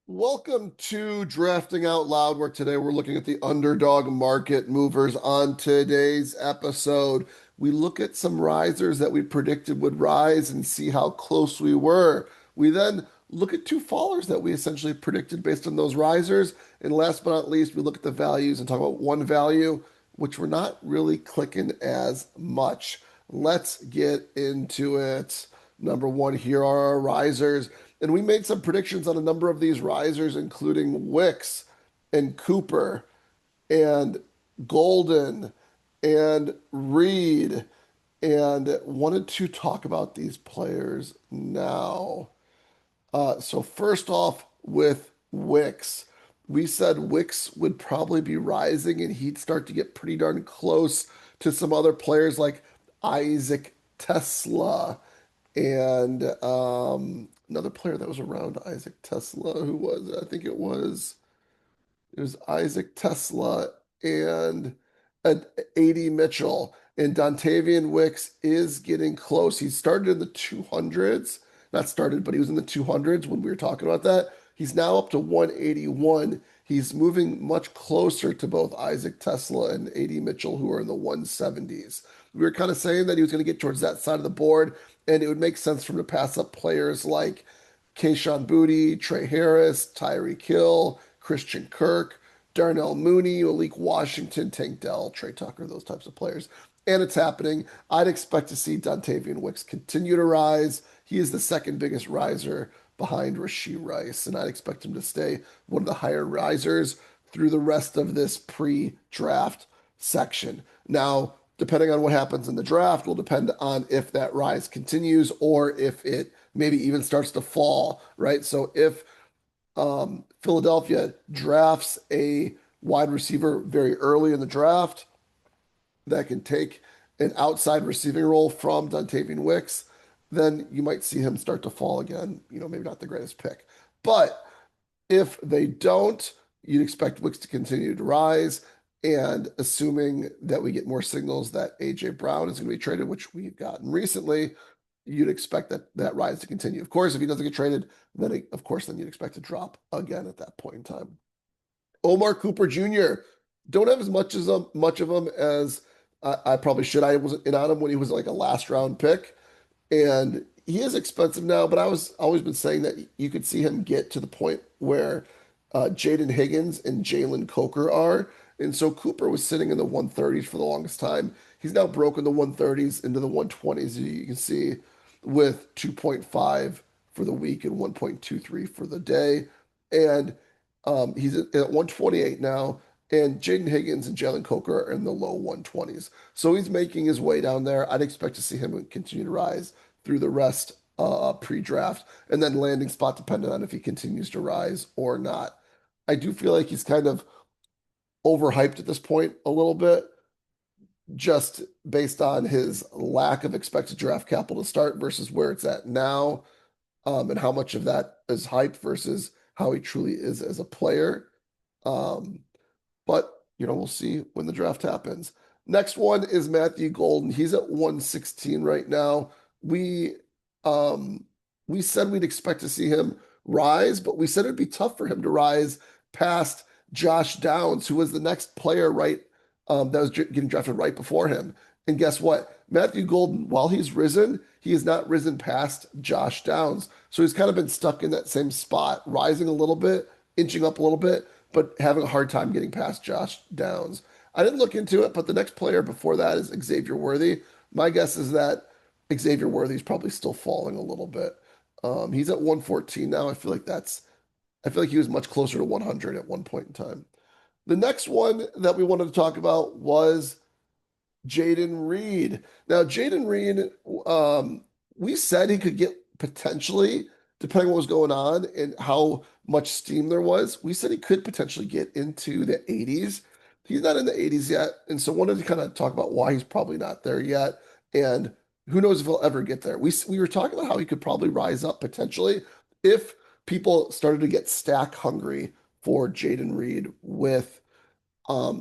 Welcome to Drafting Out Loud, where today we're looking at the underdog market movers. On today's episode, we look at some risers that we predicted would rise and see how close we were. We then look at two fallers that we essentially predicted based on those risers. And last but not least, we look at the values and talk about one value, which we're not really clicking as much. Let's get into it. Number one, here are our risers. And we made some predictions on a number of these risers, including Wicks and Cooper and Golden and Reed, and wanted to talk about these players now. So first off, with Wicks, we said Wicks would probably be rising and he'd start to get pretty darn close to some other players like Isaac Tesla and another player that was around Isaac Tesla. Who was it? I think it was Isaac Tesla and A.D. Mitchell. And Dontavian Wicks is getting close. He started in the 200s. Not started, but he was in the 200s when we were talking about that. He's now up to 181. He's moving much closer to both Isaac Tesla and A.D. Mitchell, who are in the 170s. We were kind of saying that he was going to get towards that side of the board, and it would make sense for him to pass up players like Kayshon Boutte, Trey Harris, Tyreek Hill, Christian Kirk, Darnell Mooney, Malik Washington, Tank Dell, Trey Tucker, those types of players. And it's happening. I'd expect to see Dontavian Wicks continue to rise. He is the second biggest riser behind Rashee Rice, and I'd expect him to stay one of the higher risers through the rest of this pre-draft section. Now, depending on what happens in the draft, will depend on if that rise continues or if it maybe even starts to fall, right? So if Philadelphia drafts a wide receiver very early in the draft that can take an outside receiving role from Dontavian Wicks, then you might see him start to fall again. Maybe not the greatest pick. But if they don't, you'd expect Wicks to continue to rise. And assuming that we get more signals that A.J. Brown is going to be traded, which we've gotten recently, you'd expect that rise to continue. Of course, if he doesn't get traded, then then you'd expect to drop again at that point in time. Omar Cooper Jr. Don't have as much of him as I probably should. I was in on him when he was like a last round pick, and he is expensive now. But I was always been saying that you could see him get to the point where Jaden Higgins and Jalen Coker are, and so Cooper was sitting in the 130s for the longest time. He's now broken the 130s into the 120s. You can see with 2.5 for the week and 1.23 for the day, and he's at 128 now, and Jaden Higgins and Jalen Coker are in the low 120s. So he's making his way down there. I'd expect to see him continue to rise through the rest pre-draft, and then landing spot dependent on if he continues to rise or not. I do feel like he's kind of overhyped at this point a little bit, just based on his lack of expected draft capital to start versus where it's at now, and how much of that is hype versus how he truly is as a player. Um, but we'll see when the draft happens. Next one is Matthew Golden. He's at 116 right now. Um we said we'd expect to see him rise, but we said it'd be tough for him to rise past Josh Downs, who was the next player that was getting drafted right before him. And guess what? Matthew Golden, while he's risen, he has not risen past Josh Downs. So he's kind of been stuck in that same spot, rising a little bit, inching up a little bit, but having a hard time getting past Josh Downs. I didn't look into it, but the next player before that is Xavier Worthy. My guess is that Xavier Worthy is probably still falling a little bit. He's at 114 now. I feel like he was much closer to 100 at one point in time. The next one that we wanted to talk about was Jaden Reed. Now, Jaden Reed, we said he could get potentially, depending on what was going on and how much steam there was, we said he could potentially get into the 80s. He's not in the 80s yet, and so wanted to kind of talk about why he's probably not there yet, and who knows if he'll ever get there. We were talking about how he could probably rise up potentially if people started to get stack hungry for Jaden Reed with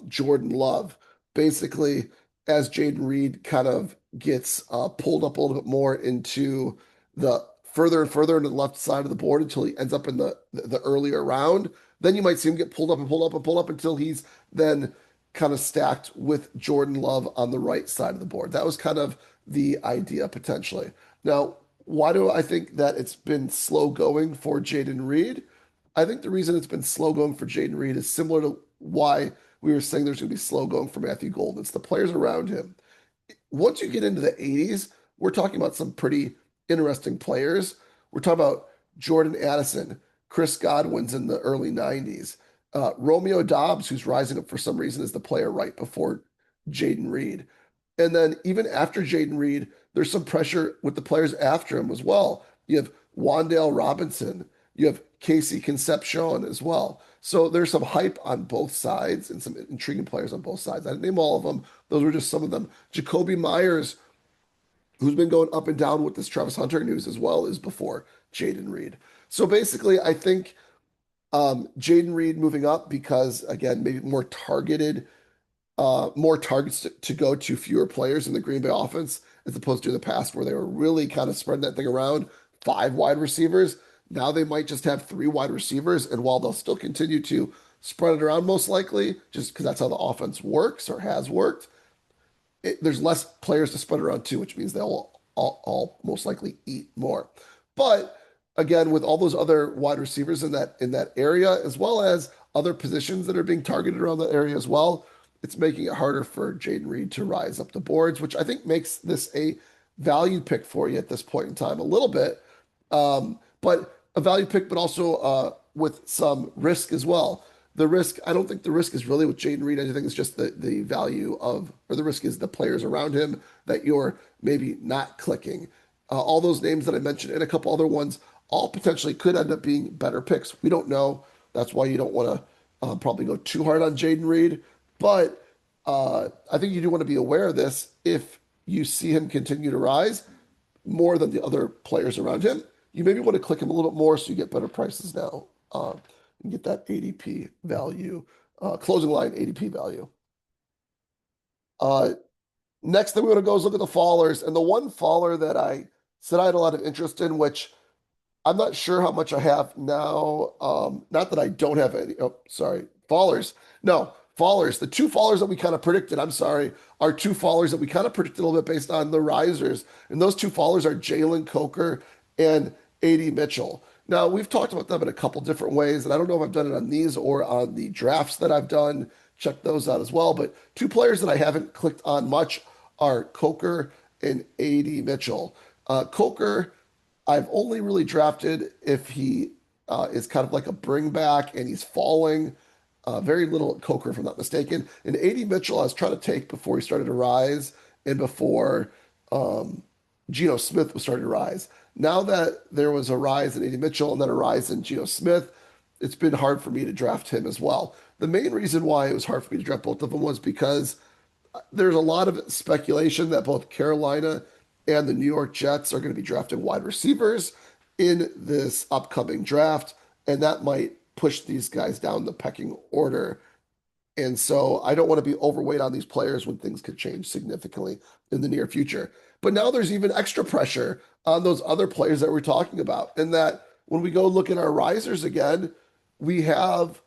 Jordan Love. Basically, as Jaden Reed kind of gets pulled up a little bit more into the further and further into the left side of the board until he ends up in the earlier round. Then you might see him get pulled up and pulled up and pulled up until he's then kind of stacked with Jordan Love on the right side of the board. That was kind of the idea potentially. Now, why do I think that it's been slow going for Jaden Reed? I think the reason it's been slow going for Jaden Reed is similar to why we were saying there's going to be slow going for Matthew Golden. It's the players around him. Once you get into the 80s, we're talking about some pretty interesting players. We're talking about Jordan Addison, Chris Godwin's in the early 90s, Romeo Dobbs, who's rising up for some reason as the player right before Jaden Reed. And then even after Jaden Reed, there's some pressure with the players after him as well. You have Wandale Robinson, you have Casey Concepcion as well. So there's some hype on both sides and some intriguing players on both sides. I didn't name all of them. Those were just some of them. Jacoby Myers, who's been going up and down with this Travis Hunter news as well as before Jaden Reed. So basically, I think Jaden Reed moving up because, again, maybe more targets to go to fewer players in the Green Bay offense as opposed to the past where they were really kind of spreading that thing around, five wide receivers. Now they might just have three wide receivers, and while they'll still continue to spread it around most likely, just because that's how the offense works or has worked, there's less players to spread around too, which means they'll all most likely eat more. But again, with all those other wide receivers in that area, as well as other positions that are being targeted around that area as well, it's making it harder for Jaden Reed to rise up the boards, which I think makes this a value pick for you at this point in time a little bit. But a value pick, but also with some risk as well. The risk, I don't think the risk is really with Jaden Reed. I think it's just the value of, or the risk is the players around him that you're maybe not clicking. All those names that I mentioned and a couple other ones all potentially could end up being better picks. We don't know. That's why you don't want to probably go too hard on Jaden Reed. But I think you do want to be aware of this if you see him continue to rise more than the other players around him. You maybe want to click him a little bit more so you get better prices now and get that ADP value, closing line ADP value. Uh, Next thing we're going to go is look at the fallers. And the one faller that I said I had a lot of interest in, which I'm not sure how much I have now. Not that I don't have any. Oh, sorry. Fallers. No, fallers. The two fallers that we kind of predicted, I'm sorry, are two fallers that we kind of predicted a little bit based on the risers. And those two fallers are Jalen Coker and A.D. Mitchell. Now, we've talked about them in a couple different ways, and I don't know if I've done it on these or on the drafts that I've done. Check those out as well. But two players that I haven't clicked on much are Coker and A.D. Mitchell. Coker, I've only really drafted if he is kind of like a bring back and he's falling. Very little Coker, if I'm not mistaken. And A.D. Mitchell, I was trying to take before he started to rise and before Geno Smith was starting to rise. Now that there was a rise in A.D. Mitchell and then a rise in Geno Smith, it's been hard for me to draft him as well. The main reason why it was hard for me to draft both of them was because there's a lot of speculation that both Carolina and the New York Jets are going to be drafting wide receivers in this upcoming draft, and that might push these guys down the pecking order. And so I don't want to be overweight on these players when things could change significantly in the near future. But now there's even extra pressure on those other players that we're talking about. And that when we go look at our risers again, we have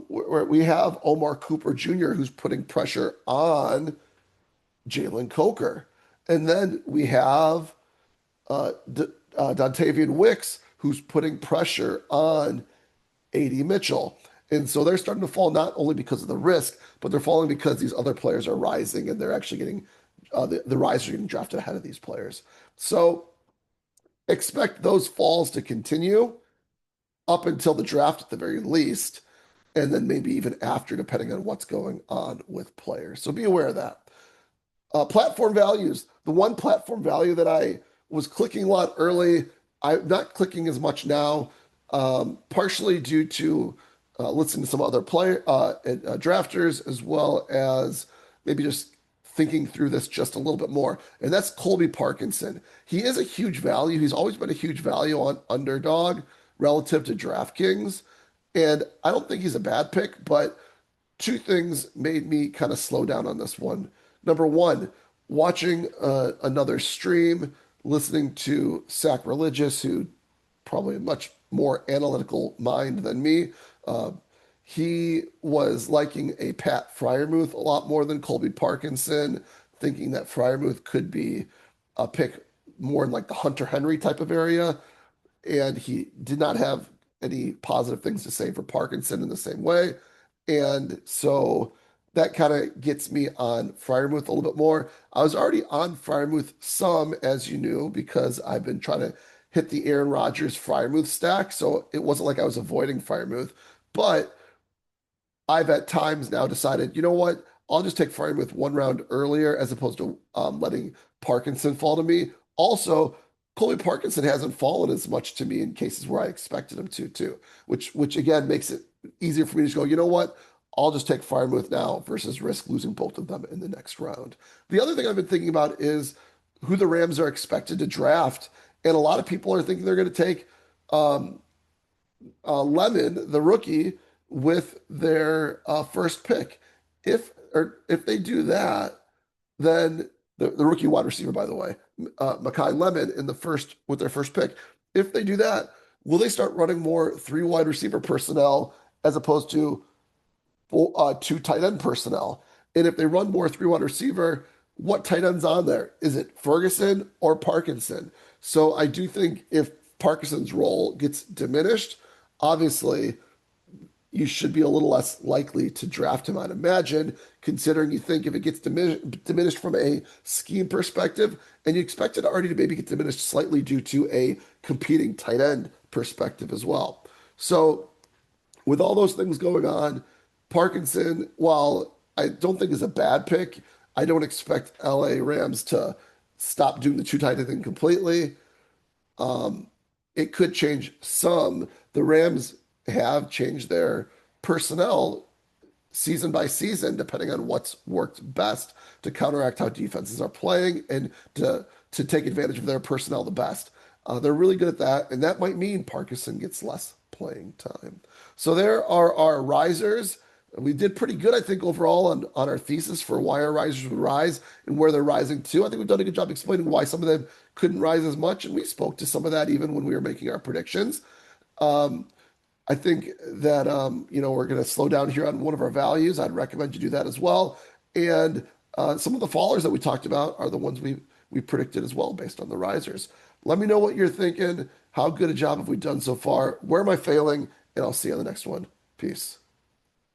we have Omar Cooper Jr., who's putting pressure on Jalen Coker. And then we have Dontavian Wicks, who's putting pressure on A.D. Mitchell. And so they're starting to fall not only because of the risk, but they're falling because these other players are rising and they're actually getting, the risers are getting drafted ahead of these players. So expect those falls to continue up until the draft at the very least, and then maybe even after, depending on what's going on with players. So be aware of that. Platform values. The one platform value that I was clicking a lot early, I'm not clicking as much now, partially due to listening to some other drafters, as well as maybe just thinking through this just a little bit more. And that's Colby Parkinson. He is a huge value. He's always been a huge value on Underdog relative to DraftKings. And I don't think he's a bad pick, but two things made me kind of slow down on this one. Number one, watching another stream listening to Sacrilegious, who probably a much more analytical mind than me. Uh, he was liking a Pat Fryermuth a lot more than Colby Parkinson, thinking that Fryermuth could be a pick more in like the Hunter Henry type of area. And he did not have any positive things to say for Parkinson in the same way. And so that kind of gets me on Fryermuth a little bit more. I was already on Fryermuth some, as you knew, because I've been trying to hit the Aaron Rodgers Fryermuth stack. So it wasn't like I was avoiding Fryermuth. But I've at times now decided, you know what? I'll just take Freiermuth one round earlier as opposed to letting Parkinson fall to me. Also, Colby Parkinson hasn't fallen as much to me in cases where I expected him to, too, which again makes it easier for me to just go, you know what? I'll just take Freiermuth now versus risk losing both of them in the next round. The other thing I've been thinking about is who the Rams are expected to draft. And a lot of people are thinking they're going to take um, Lemon, the rookie, with their first pick. If they do that, then the rookie wide receiver, by the way, Makai Lemon in the first with their first pick. If they do that, will they start running more three wide receiver personnel as opposed to two tight end personnel? And if they run more three wide receiver, what tight end's on there? Is it Ferguson or Parkinson? So I do think if Parkinson's role gets diminished, obviously you should be a little less likely to draft him, I'd imagine, considering you think if it gets diminished from a scheme perspective, and you expect it already to maybe get diminished slightly due to a competing tight end perspective as well. So, with all those things going on, Parkinson, while I don't think is a bad pick, I don't expect LA Rams to stop doing the two tight end thing completely. Um, it could change some. The Rams have changed their personnel season by season, depending on what's worked best to counteract how defenses are playing and to take advantage of their personnel the best. They're really good at that, and that might mean Parkinson gets less playing time. So there are our risers. We did pretty good, I think, overall on our thesis for why our risers would rise and where they're rising to. I think we've done a good job explaining why some of them couldn't rise as much, and we spoke to some of that even when we were making our predictions. Um, I think that we're going to slow down here on one of our values. I'd recommend you do that as well. And some of the fallers that we talked about are the ones we predicted as well based on the risers. Let me know what you're thinking. How good a job have we done so far? Where am I failing? And I'll see you on the next one. Peace.